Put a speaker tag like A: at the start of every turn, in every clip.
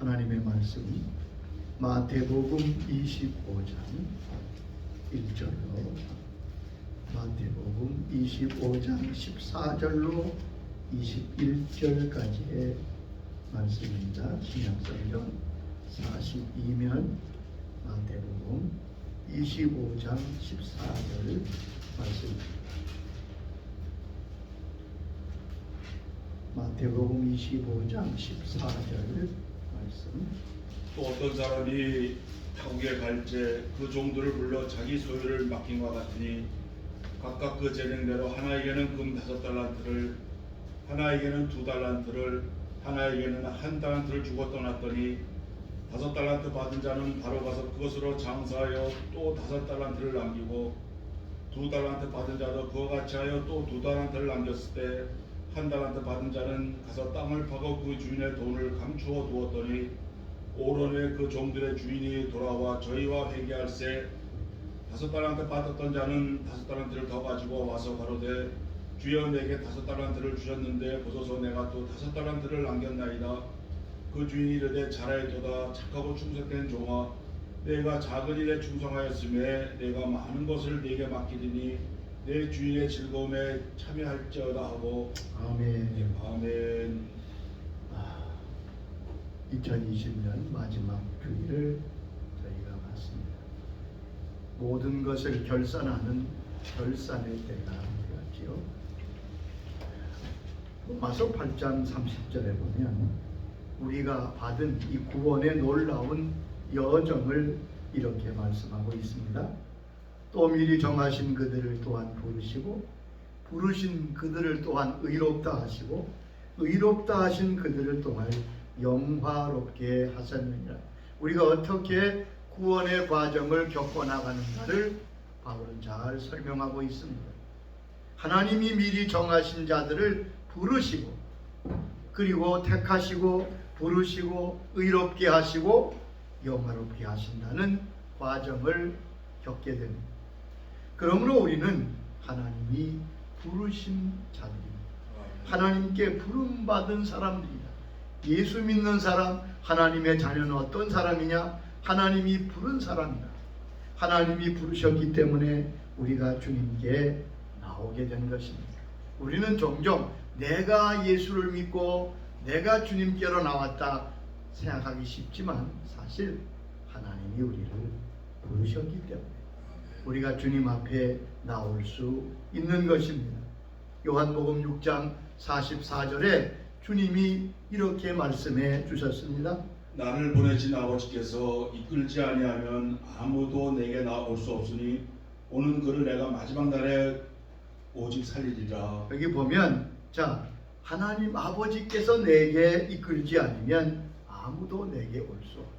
A: 하나님의 말씀 마태복음 25장 1절로 마태복음 25장 14절로 21절까지의 말씀입니다. 신약성경 42면 마태복음 25장 14절 말씀입니다. 마태복음 25장 14절 말씀.
B: 또 어떤 사람이 타국에 갈 때 그 종들을 불러 자기 소유를 맡긴 것 같으니 각각 그 재능대로 하나에게는 금 5달란트를, 하나에게는 2달란트를, 하나에게는 1달란트를 주고 떠났더니 5달란트 받은 자는 바로 가서 그것으로 장사하여 또 5달란트를 남기고 2달란트 받은 자도 그와 같이 하여 또 2달란트를 남겼을 때 1달란트 받은 자는 가서 땅을 파고 그 주인의 돈을 감추어 두었더니 오론에 그 종들의 주인이 돌아와 저희와 회개할세 5달란트 받았던 자는 5달란트를 더 가지고 와서 가로되 주여 내게 5달란트를 주셨는데 보소서 내가 또 5달란트를 남겼나이다. 그 주인이 이르되 잘하였도다. 착하고 충성된 종아, 내가 작은 일에 충성하였음에 내가 많은 것을 네게 맡기리니 내 주인의 즐거움에 참여할지어다 하고.
A: 아멘.
B: 아멘.
A: 2020년 마지막 주일을 저희가 맞습니다. 모든 것을 결산하는 결산의 때가 되었지요. 로마서 8장 30절에 보면 우리가 받은 이 구원의 놀라운 여정을 이렇게 말씀하고 있습니다. 또 미리 정하신 그들을 또한 부르시고 부르신 그들을 또한 의롭다 하시고 의롭다 하신 그들을 또한 영화롭게 하셨느니라. 우리가 어떻게 구원의 과정을 겪어나가는가를 바울은 잘 설명하고 있습니다. 하나님이 미리 정하신 자들을 부르시고 그리고 택하시고 부르시고 의롭게 하시고 영화롭게 하신다는 과정을 겪게 됩니다. 그러므로 우리는 하나님이 부르신 자들입니다. 하나님께 부름받은 사람들이다. 예수 믿는 사람, 하나님의 자녀는 어떤 사람이냐? 하나님이 부른 사람이다. 하나님이 부르셨기 때문에 우리가 주님께 나오게 된 것입니다. 우리는 종종 내가 예수를 믿고 내가 주님께로 나왔다 생각하기 쉽지만 사실 하나님이 우리를 부르셨기 때문에 우리가 주님 앞에 나올 수 있는 것입니다. 요한복음 6장 44절에 주님이 이렇게 말씀해 주셨습니다.
B: 나를 보내신 아버지께서 이끌지 아니하면 아무도 내게 나올 수 없으니 오는 그를 내가 마지막 날에 오직 살리리라.
A: 여기 보면 자 하나님 아버지께서 내게 이끌지 않으면 아무도 내게 올 수 없다.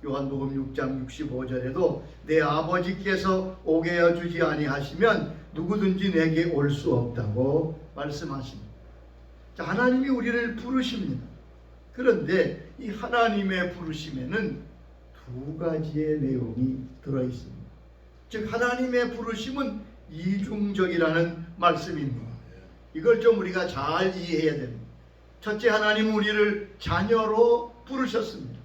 A: 요한복음 6장 65절에도 내 아버지께서 오게 하여 주지 아니하시면 누구든지 내게 올 수 없다고 말씀하십니다. 자, 하나님이 우리를 부르십니다. 그런데 이 하나님의 부르심에는 두 가지의 내용이 들어있습니다. 즉 하나님의 부르심은 이중적이라는 말씀입니다. 이걸 좀 우리가 잘 이해해야 됩니다. 첫째, 하나님은 우리를 자녀로 부르셨습니다.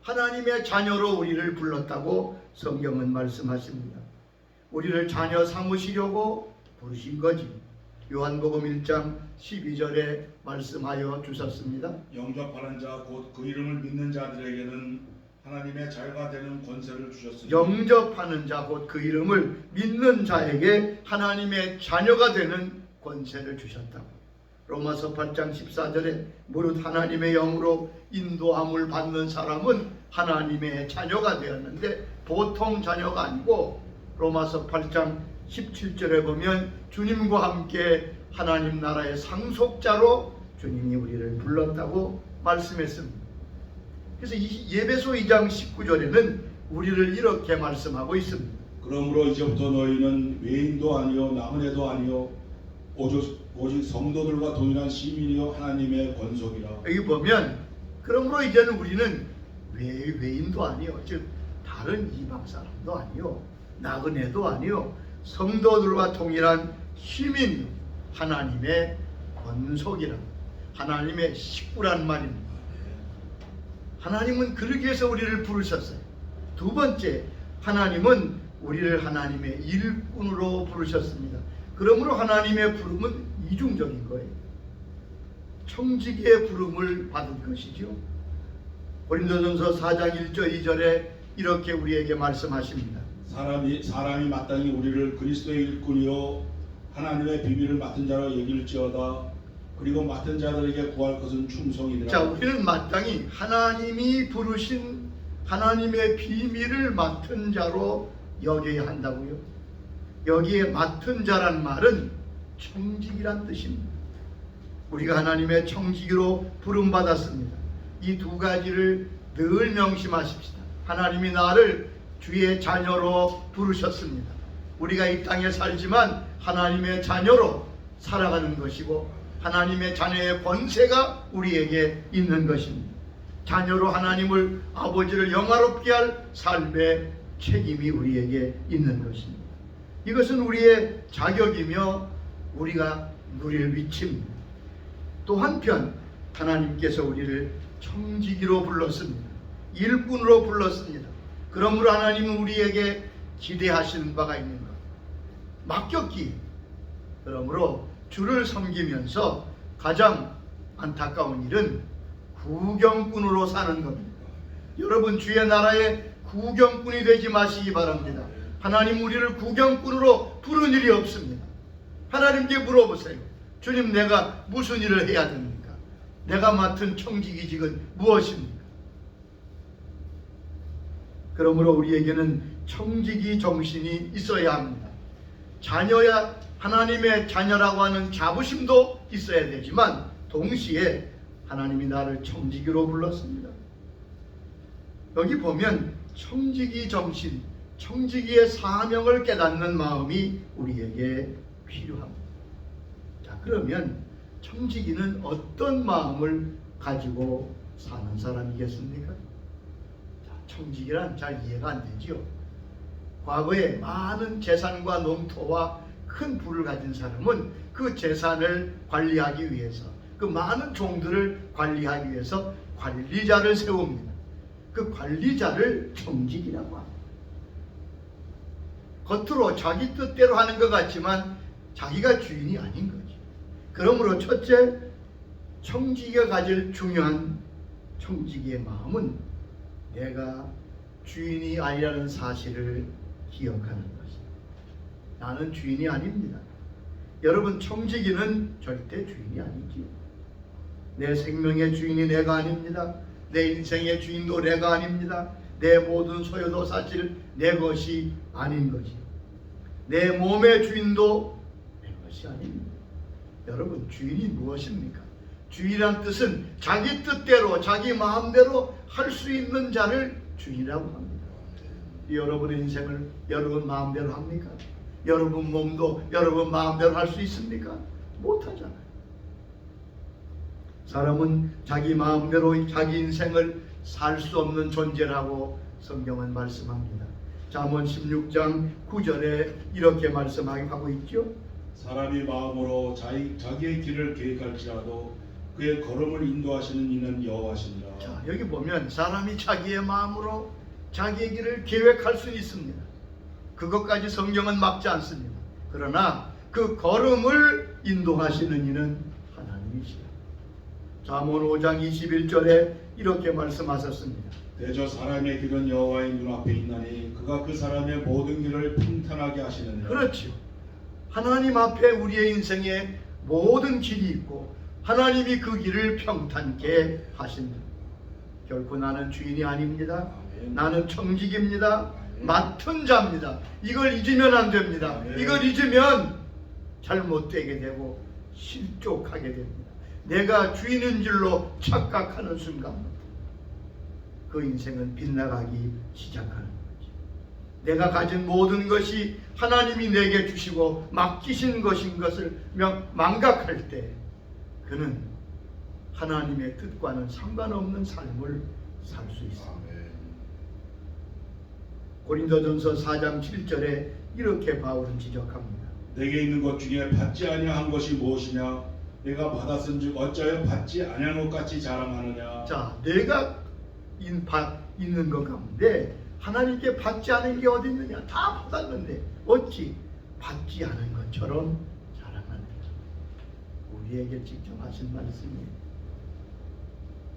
A: 하나님의 자녀로 우리를 불렀다고 성경은 말씀하십니다. 우리를 자녀 삼으시려고 부르신 거지. 요한복음 1장 12절에 말씀하여 주셨습니다.
B: 영접하는 자 곧 그 이름을 믿는 자들에게는 하나님의 자녀가 되는 권세를 주셨으니.
A: 영접하는 자 곧 그 이름을 믿는 자에게 하나님의 자녀가 되는 권세를 주셨다고. 로마서 8장 14절에 무릇 하나님의 영으로 인도함을 받는 사람은 하나님의 자녀가 되었는데 보통 자녀가 아니고 로마서 8장 17절에 보면 주님과 함께 하나님 나라의 상속자로 주님이 우리를 불렀다고 말씀했습니다. 그래서 예배소 2장 19절에는 우리를 이렇게 말씀하고 있습니다.
B: 그러므로 이제부터 너희는 외인도 아니요 남은 애도 아니요 오직 성도들과 동일한 시민이요 하나님의 권속이라.
A: 여기 보면 그러므로 이제는 우리는 외인도 아니요 즉 다른 이방 사람도 아니요 나그네도 아니요 성도들과 동일한 시민, 하나님의 권속이라, 하나님의 식구란 말입니다. 하나님은 그러기 위해서 우리를 부르셨어요. 두 번째, 하나님은 우리를 하나님의 일꾼으로 부르셨습니다. 그러므로 하나님의 부름은 이중적인 거예요. 청지기의 부름을 받은 것이죠. 고린도전서 4장 1절 2절에 이렇게 우리에게 말씀하십니다.
B: 사람이 마땅히 우리를 그리스도의 일꾼이요 하나님의 비밀을 맡은 자로 여길지어다. 그리고 맡은 자들에게 구할 것은 충성이니라.
A: 자, 우리는 마땅히 하나님이 부르신 하나님의 비밀을 맡은 자로 여겨야 한다고요. 여기에 맡은 자란 말은 청지기란 뜻입니다. 우리가 하나님의 청지기로 부름받았습니다. 이 두 가지를 늘 명심하십시다. 하나님이 나를 주의 자녀로 부르셨습니다. 우리가 이 땅에 살지만 하나님의 자녀로 살아가는 것이고 하나님의 자녀의 권세가 우리에게 있는 것입니다. 자녀로 하나님을 아버지를 영화롭게 할 삶의 책임이 우리에게 있는 것입니다. 이것은 우리의 자격이며 우리가 누릴 위치입니다. 또 한편 하나님께서 우리를 청지기로 불렀습니다. 일꾼으로 불렀습니다. 그러므로 하나님은 우리에게 기대하시는 바가 있는 것, 맡겼기에 그러므로 주를 섬기면서 가장 안타까운 일은 구경꾼으로 사는 겁니다. 여러분, 주의 나라의 구경꾼이 되지 마시기 바랍니다. 하나님 우리를 구경꾼으로 부른 일이 없습니다. 하나님께 물어보세요. 주님, 내가 무슨 일을 해야 됩니까? 내가 맡은 청지기직은 무엇입니까? 그러므로 우리에게는 청지기 정신이 있어야 합니다. 자녀야 하나님의 자녀라고 하는 자부심도 있어야 되지만 동시에 하나님이 나를 청지기로 불렀습니다. 여기 보면 청지기 정신, 청지기의 사명을 깨닫는 마음이 우리에게 필요합니다. 자, 그러면 청지기는 어떤 마음을 가지고 사는 사람이겠습니까? 자, 청지기란 잘 이해가 안 되지요. 과거에 많은 재산과 농토와 큰 부를 가진 사람은 그 재산을 관리하기 위해서, 그 많은 종들을 관리하기 위해서 관리자를 세웁니다. 그 관리자를 청지기라고 합니다. 겉으로 자기 뜻대로 하는 것 같지만 자기가 주인이 아닌 거지. 그러므로 첫째, 청지기가 가질 중요한 청지기의 마음은 내가 주인이 아니라는 사실을 기억하는 것입니다. 나는 주인이 아닙니다. 여러분, 청지기는 절대 주인이 아니지요. 내 생명의 주인이 내가 아닙니다. 내 인생의 주인도 내가 아닙니다. 내 모든 소유도 사실 내 것이 아닌 거지요. 내 몸의 주인도 내 것이 아닙니다. 여러분, 주인이 무엇입니까? 주인이란 뜻은 자기 뜻대로 자기 마음대로 할 수 있는 자를 주인이라고 합니다. 여러분의 인생을 여러분 마음대로 합니까? 여러분 몸도 여러분 마음대로 할 수 있습니까? 못하잖아요. 사람은 자기 마음대로 자기 인생을 살 수 없는 존재라고 성경은 말씀합니다. 잠언 16장 9절에 이렇게 말씀하고 있죠.
B: 사람이 마음으로 자기의 길을 계획할지라도 그의 걸음을 인도하시는 이는 여호와시니라.
A: 자, 여기 보면 사람이 자기의 마음으로 자기의 길을 계획할 수 있습니다. 그것까지 성경은 막지 않습니다. 그러나 그 걸음을 인도하시는 이는 하나님이시다. 잠언 5장 21절에 이렇게 말씀하셨습니다.
B: 대저 사람의 길은 여호와의 눈앞에 있나니 그가 그 사람의 모든 길을 평탄하게 하시느니라.
A: 그렇죠. 하나님 앞에 우리의 인생에 모든 길이 있고 하나님이 그 길을 평탄케 하신다. 결코 나는 주인이 아닙니다. 나는 청지기입니다. 맡은 자입니다. 이걸 잊으면 안 됩니다. 이걸 잊으면 잘못되게 되고 실족하게 됩니다. 내가 주인인 줄로 착각하는 순간부터 그 인생은 빗나가기 시작하는 거죠. 내가 가진 모든 것이 하나님이 내게 주시고 맡기신 것인 것을 망각할 때 그는 하나님의 뜻과는 상관없는 삶을 살 수 있습니다. 고린도전서 4장 7절에 이렇게 바울은 지적합니다.
B: 내게 있는 것 중에 받지 아니한 것이 무엇이냐? 내가 받았은즉 어찌하여 받지 아니한 것 같이 자랑하느냐?
A: 자, 내가 있는 것 가운데 하나님께 받지 않은 게 어디 있느냐? 다 받았는데 어찌 받지 않은 것처럼 자랑하느냐? 우리에게 직접 하신 말씀이에요.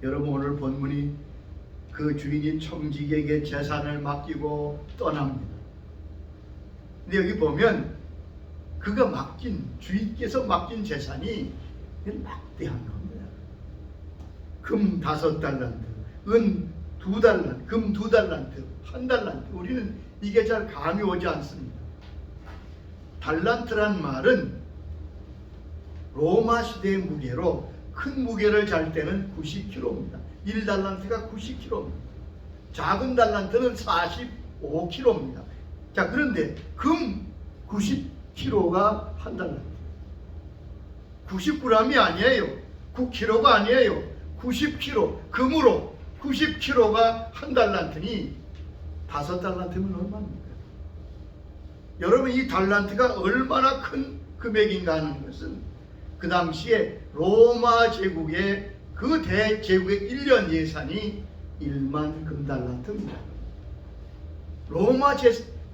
A: 여러분, 오늘 본문이 그 주인이 청지기에게 재산을 맡기고 떠납니다. 근데 여기 보면 그가 주인께서 맡긴 재산이 막대한 겁니다. 금 5달란트, 은 2달란트, 금 2달란트, 1달란트. 우리는 이게 잘 감이 오지 않습니다. 달란트란 말은 로마 시대의 무게로 큰 무게를 잘 때는 90kg입니다. 1달란트가 90kg입니다. 작은 달란트는 45kg입니다. 자, 그런데 금 90kg가 1달란트. 90g이 아니에요. 9kg가 아니에요. 90kg. 금으로 90kg가 1달란트니 5달란트면 얼마입니까? 여러분, 이 달란트가 얼마나 큰 금액인가 하는 것은 그 당시에 로마 제국의 그 대제국의 1년 예산이 1만 금달란트입니다. 로마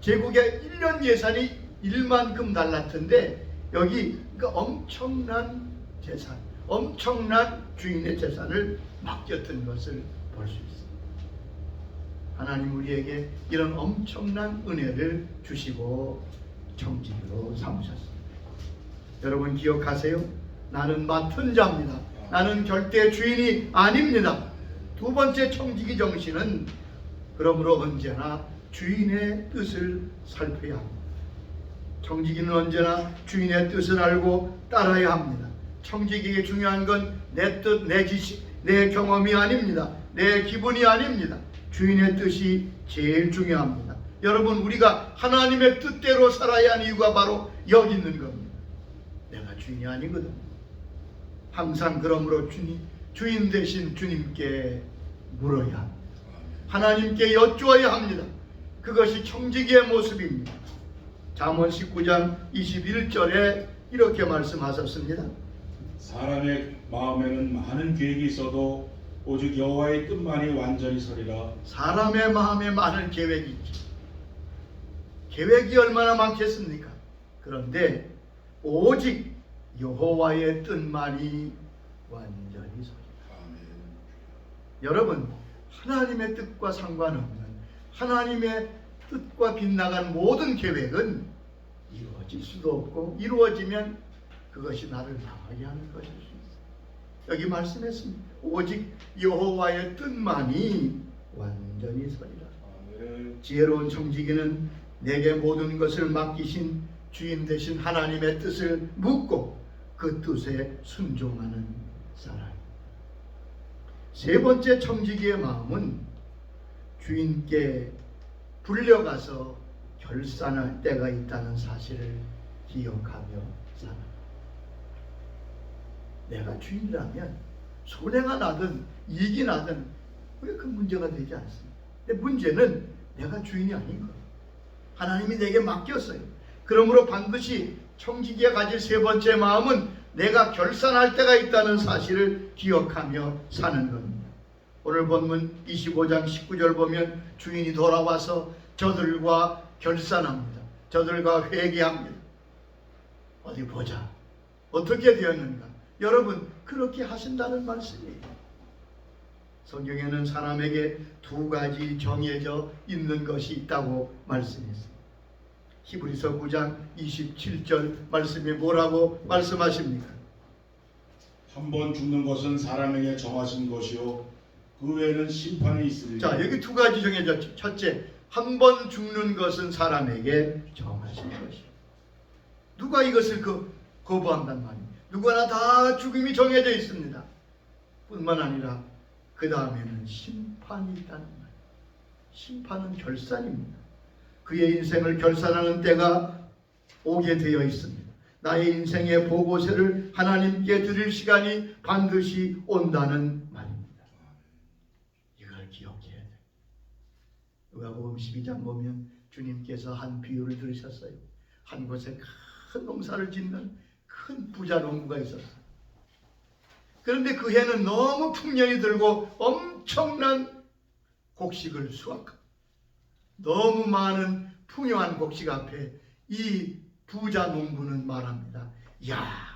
A: 제국의 1년 예산이 1만 금달란트인데 여기 그 엄청난 재산, 엄청난 주인의 재산을 맡겼던 것을 볼 수 있습니다. 하나님 우리에게 이런 엄청난 은혜를 주시고 청지기로 삼으셨습니다. 여러분 기억하세요? 나는 맡은 자입니다. 나는 절대 주인이 아닙니다. 두 번째 청지기 정신은 그러므로 언제나 주인의 뜻을 살펴야 합니다. 청지기는 언제나 주인의 뜻을 알고 따라야 합니다. 청지기에게 중요한 건 내 뜻, 내 지식, 내 경험이 아닙니다. 내 기분이 아닙니다. 주인의 뜻이 제일 중요합니다. 여러분, 우리가 하나님의 뜻대로 살아야 하는 이유가 바로 여기 있는 겁니다. 내가 주인이 아니거든. 항상 그러므로 주인 대신 주님께 물어야 합니다. 하나님께 여쭈어야 합니다. 그것이 청지기의 모습입니다. 잠언 19장 21절에 이렇게 말씀하셨습니다.
B: 사람의 마음에는 많은 계획이 있어도 오직 여호와의 뜻만이 완전히 서리라.
A: 사람의 마음에 많은 계획이 있죠. 계획이 얼마나 많겠습니까? 그런데 오직 여호와의 뜻만이 완전히 서리라. 여러분, 하나님의 뜻과 상관없는 하나님의 뜻과 빗나간 모든 계획은 이루어질 수도 없고 이루어지면 그것이 나를 망하게 하는 것일 수 있어요. 여기 말씀했습니다. 오직 여호와의 뜻만이 완전히 서리라. 지혜로운 청지기는 내게 모든 것을 맡기신 주인 되신 하나님의 뜻을 묻고 그 뜻에 순종하는 사람. 세 번째 청지기의 마음은 주인께 불려가서 결산할 때가 있다는 사실을 기억하며 살아. 내가 주인이라면 손해가 나든 이익이 나든 왜 그 문제가 되지 않습니다. 근데 문제는 내가 주인이 아닌 거예요. 하나님이 내게 맡겼어요. 그러므로 반드시 청지기가 가질 세 번째 마음은 내가 결산할 때가 있다는 사실을 기억하며 사는 겁니다. 오늘 본문 25장 19절 보면 주인이 돌아와서 저들과 결산합니다. 저들과 회개합니다. 어디 보자. 어떻게 되었는가? 여러분, 그렇게 하신다는 말씀이에요. 성경에는 사람에게 두 가지 정해져 있는 것이 있다고 말씀했습니다. 히브리서 9장 27절 말씀에 뭐라고 말씀하십니까?
B: 한 번 죽는 것은 사람에게 정하신 것이요 그 외에는 심판이 있으리니.
A: 자, 여기 두 가지 정해졌죠. 첫째, 한 번 죽는 것은 사람에게 정하신 것이요. 누가 이것을 거부한단 말입니다. 누구나 다 죽음이 정해져 있습니다. 뿐만 아니라 그 다음에는 심판이 있다는 말이에요. 심판은 결산입니다. 그의 인생을 결산하는 때가 오게 되어 있습니다. 나의 인생의 보고서를 하나님께 드릴 시간이 반드시 온다는 말입니다. 이걸 기억해야 돼요. 누가복음 12장 보면 주님께서 한 비유를 들으셨어요. 한 곳에 큰 농사를 짓는 큰 부자 농부가 있었어요. 그런데 그 해는 너무 풍년이 들고 엄청난 곡식을 수확. 너무 많은 풍요한 곡식 앞에 이 부자 농부는 말합니다. 야,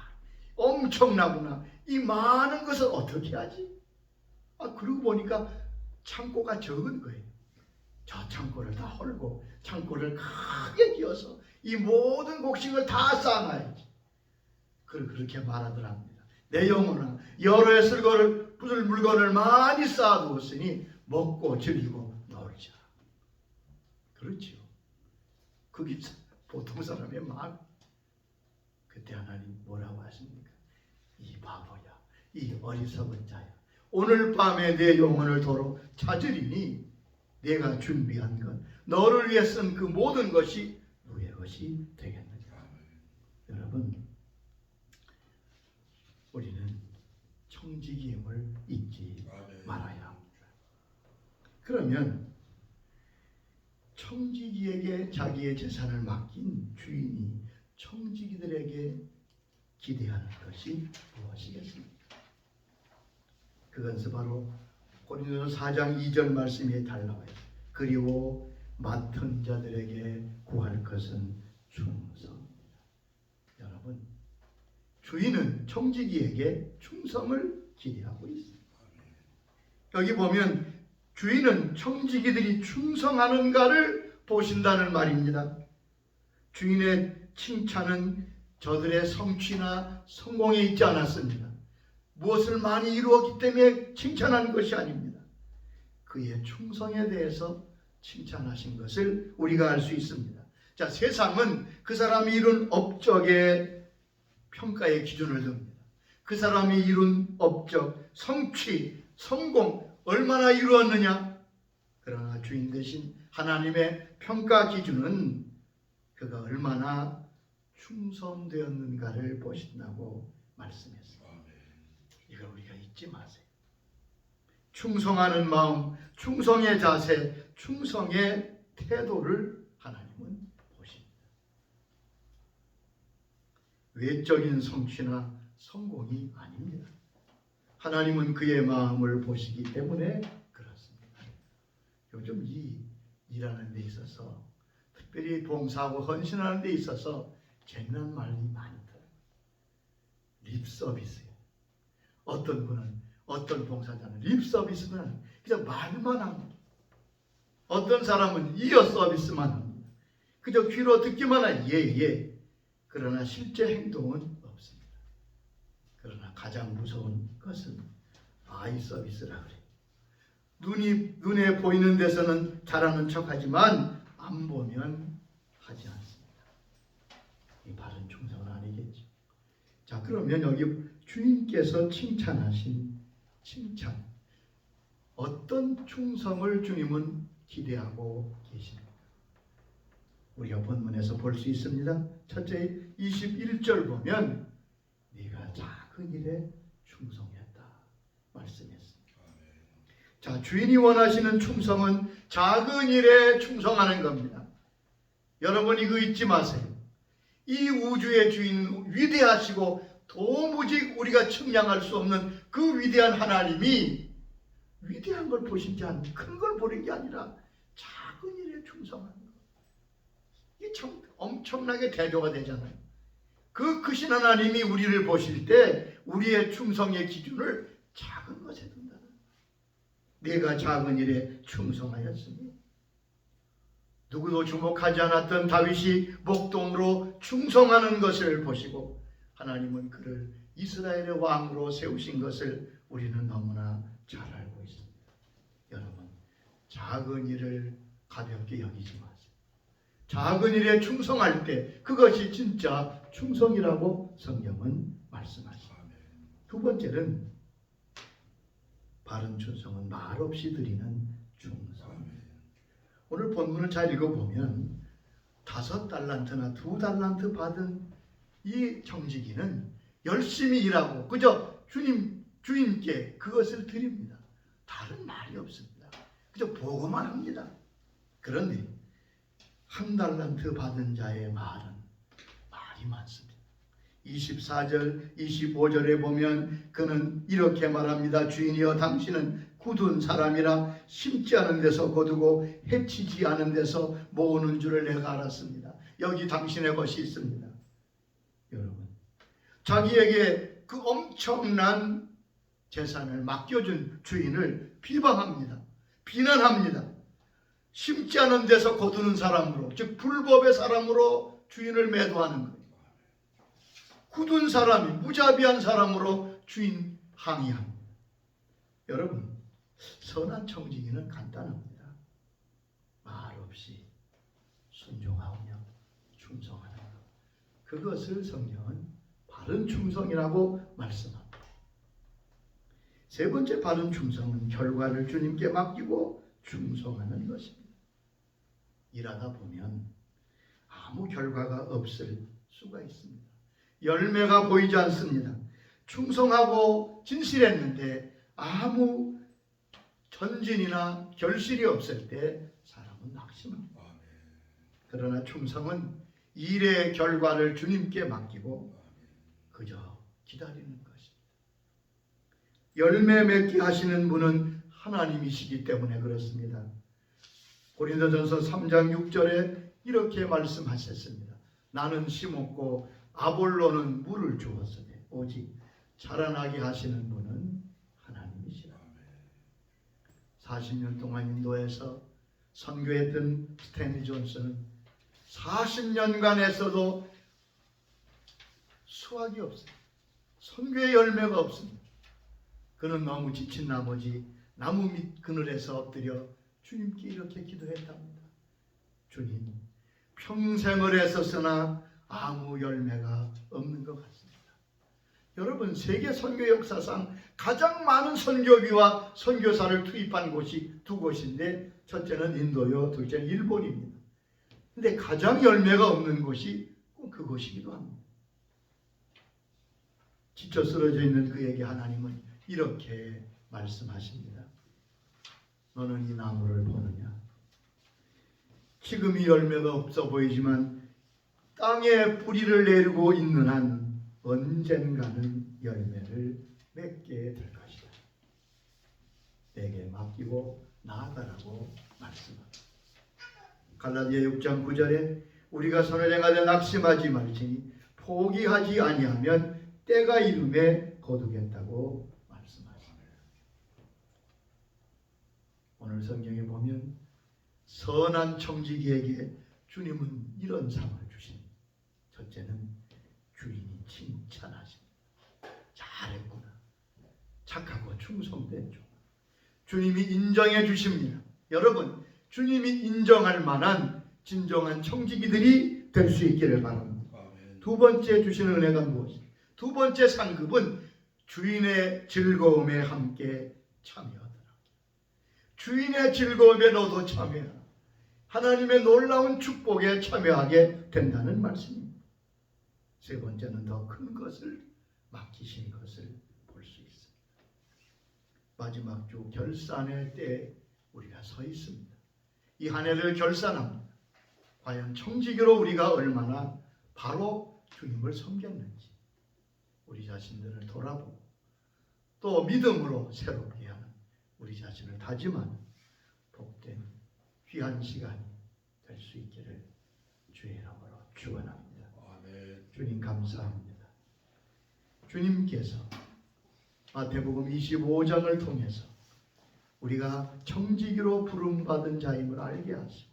A: 엄청나구나. 이 많은 것을 어떻게 하지? 그러고 보니까 창고가 적은 거예요. 저 창고를 다 헐고 창고를 크게 지어서 이 모든 곡식을 다 쌓아놔야지. 그렇게 말하더랍니다. 내 영혼아, 여러 해 쓸 물건을 많이 쌓아두었으니 먹고 즐기고 놀자. 그렇지요. 그게 보통 사람의 마음. 그때 하나님 뭐라고 하십니까? 이 바보야, 이 어리석은 자야. 오늘 밤에 내 영혼을 도로 찾으리니 내가 준비한 것, 너를 위해 쓴 그 모든 것이 누구의 것이 되겠느냐. 여러분, 우리는 청지기임을 잊지 말아야 합니다. 그러면 청지기에게 자기의 재산을 맡긴 주인이 청지기들에게 기대하는 것이 무엇이겠습니까? 그것은 바로 고린도서 4장 2절 말씀에 달라와요. 그리고 맡은 자들에게 구할 것은 충성입니다. 여러분, 주인은 청지기에게 충성을 기대하고 있습니다. 여기 보면 주인은 청지기들이 충성하는가를 보신다는 말입니다. 주인의 칭찬은 저들의 성취나 성공에 있지 않았습니다. 무엇을 많이 이루었기 때문에 칭찬한 것이 아닙니다. 그의 충성에 대해서 칭찬하신 것을 우리가 알 수 있습니다. 자, 세상은 그 사람이 이룬 업적의 평가의 기준을 둡니다. 그 사람이 이룬 업적, 성취, 성공 얼마나 이루었느냐? 그러나 주인 대신 하나님의 평가 기준은 그가 얼마나 충성되었는가를 보신다고 말씀했습니다. 이걸 우리가 잊지 마세요. 충성하는 마음, 충성의 자세, 충성의 태도를 하나님은 보십니다. 외적인 성취나 성공이 아닙니다. 하나님은 그의 마음을 보시기 때문에 그렇습니다. 요즘 이 일하는 데 있어서 특별히 봉사하고 헌신하는 데 있어서 재미난 말이 많더라고요. 립서비스예요. 어떤 분은, 어떤 봉사자는 립서비스는 그냥 말만 합니다. 어떤 사람은 이어 서비스만 합니다. 그저 귀로 듣기만 한 예. 그러나 실제 행동은 없습니다. 그러나 가장 무서운 것은 아이 서비스라 그래요. 눈에 보이는 데서는 잘하는 척하지만 안 보면 하지 않습니다. 이 바른 충성은 아니겠죠. 자, 그러면 여기 주인께서 칭찬하신 칭찬, 어떤 충성을 주님은 기대하고 계십니까? 우리가 본문에서 볼 수 있습니다. 첫째 21절 보면 네가 작은 일에 충성했다 말씀했습니다. 자, 주인이 원하시는 충성은 작은 일에 충성하는 겁니다. 여러분 이거 잊지 마세요. 이 우주의 주인은 위대하시고 도무지 우리가 측량할 수 없는 그 위대한 하나님이 위대한 걸 보시지 않는, 큰 걸 보는 게 아니라 작은 일에 충성하는 것. 이게 참 엄청나게 대조가 되잖아요. 그 크신 하나님이 우리를 보실 때 우리의 충성의 기준을 작은 것에 둔다는 거예요. 내가 작은 일에 충성하였으니, 누구도 주목하지 않았던 다윗이 목동으로 충성하는 것을 보시고 하나님은 그를 이스라엘의 왕으로 세우신 것을 우리는 너무나 잘 알고 있습니다. 여러분, 작은 일을 가볍게 여기지 마세요. 작은 일에 충성할 때 그것이 진짜 충성이라고 성경은 말씀하십니다. 두 번째는 바른 충성은 말없이 드리는 충성. 오늘 본문을 잘 읽어보면 5달란트나 2달란트 받은 이 청지기는 열심히 일하고 그저 주인께 그것을 드립니다. 다른 말이 없습니다. 그저 보고만 합니다. 그런데 1달란트 받은 자의 말은 말이 많습니다. 24절, 25절에 보면 그는 이렇게 말합니다. 주인이여, 당신은 굳은 사람이라 심지 않은 데서 거두고 해치지 않은 데서 모으는 줄을 내가 알았습니다. 여기 당신의 것이 있습니다. 여러분, 자기에게 그 엄청난 재산을 맡겨준 주인을 비방합니다. 비난합니다. 심지 않은 데서 거두는 사람으로, 즉 불법의 사람으로 주인을 매도하는 거예요. 굳은 사람이, 무자비한 사람으로 주인 항의합니다. 여러분, 선한 청지기는 간단합니다. 말 없이 순종하며 충성하는 것. 그것을 성경은 바른 충성이라고 말씀합니다. 세 번째 바른 충성은 결과를 주님께 맡기고 충성하는 것입니다. 일하다 보면 아무 결과가 없을 수가 있습니다. 열매가 보이지 않습니다. 충성하고 진실했는데 아무 전진이나 결실이 없을 때 사람은 낙심합니다. 그러나 충성은 일의 결과를 주님께 맡기고 그저 기다리는 것입니다. 열매 맺게 하시는 분은 하나님이시기 때문에 그렇습니다. 고린도전서 3장 6절에 이렇게 말씀하셨습니다. 나는 심었고 아볼로는 물을 주었으되 오직 자라나게 하시는 분은 하나님이시라. 40년 동안 인도에서 선교했던 스탠리 존슨은 40년간 했어도 수확이 없어요. 선교의 열매가 없습니다. 그는 너무 지친 나머지 나무 밑 그늘에서 엎드려 주님께 이렇게 기도했답니다. 주님, 평생을 애썼으나 아무 열매가 없는 것 같습니다. 여러분, 세계 선교 역사상 가장 많은 선교비와 선교사를 투입한 곳이 두 곳인데 첫째는 인도요, 둘째는 일본입니다. 근데 가장 열매가 없는 곳이 꼭 그곳이기도 합니다. 지쳐 쓰러져 있는 그에게 하나님은 이렇게 말씀하십니다. 너는 이 나무를 보느냐? 지금 이 열매가 없어 보이지만 땅에 뿌리를 내리고 있는 한 언젠가는 열매를 맺게 될 것이다. 내게 맡기고 나아가라고 말씀합니다. 갈라디아 6장 9절에 우리가 선을 행하되 낙심하지 말지니 포기하지 아니하면 때가 이름에 거두겠다고 말씀하십니다. 오늘 성경에 보면 선한 청지기에게 주님은 이런 상을 주십니다. 첫째는 주인이 칭찬하십니다. 잘했구나. 착하고 충성된 종. 주님이 인정해 주십니다. 여러분, 주님이 인정할 만한 진정한 청지기들이 될 수 있기를 바랍니다. 두 번째 주시는 은혜가 무엇입니까? 두 번째 상급은 주인의 즐거움에 함께 참여하더라. 주인의 즐거움에 너도 참여하라. 하나님의 놀라운 축복에 참여하게 된다는 말씀입니다. 세 번째는 더 큰 것을 맡기신 것을 볼 수 있습니다. 마지막 주 결산의 때에 우리가 서 있습니다. 이 한 해를 결산합니다. 과연 청지기로 우리가 얼마나 바로 주님을 섬겼는지 우리 자신들을 돌아보고 또 믿음으로 새롭게 하는 우리 자신을 다짐하는 복된 귀한 시간이 될 수 있기를 주의 이름으로 축원합니다. 주님 감사합니다. 주님께서 마태복음 25장을 통해서 우리가 청지기로 부름받은 자임을 알게 하시고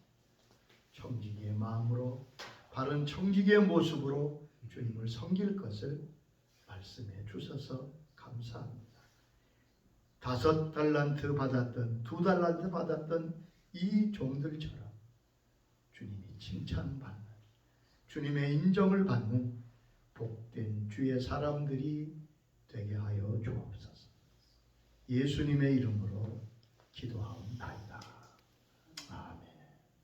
A: 청지기의 마음으로 바른 청지기의 모습으로 주님을 섬길 것을 말씀해 주셔서 감사합니다. 5달란트 받았던 2달란트 받았던 이 종들처럼 주님이 칭찬받는 주님의 인정을 받는 복된 주의 사람들이 되게 하여 주옵소서. 예수님의 이름으로 기도하옵나이다.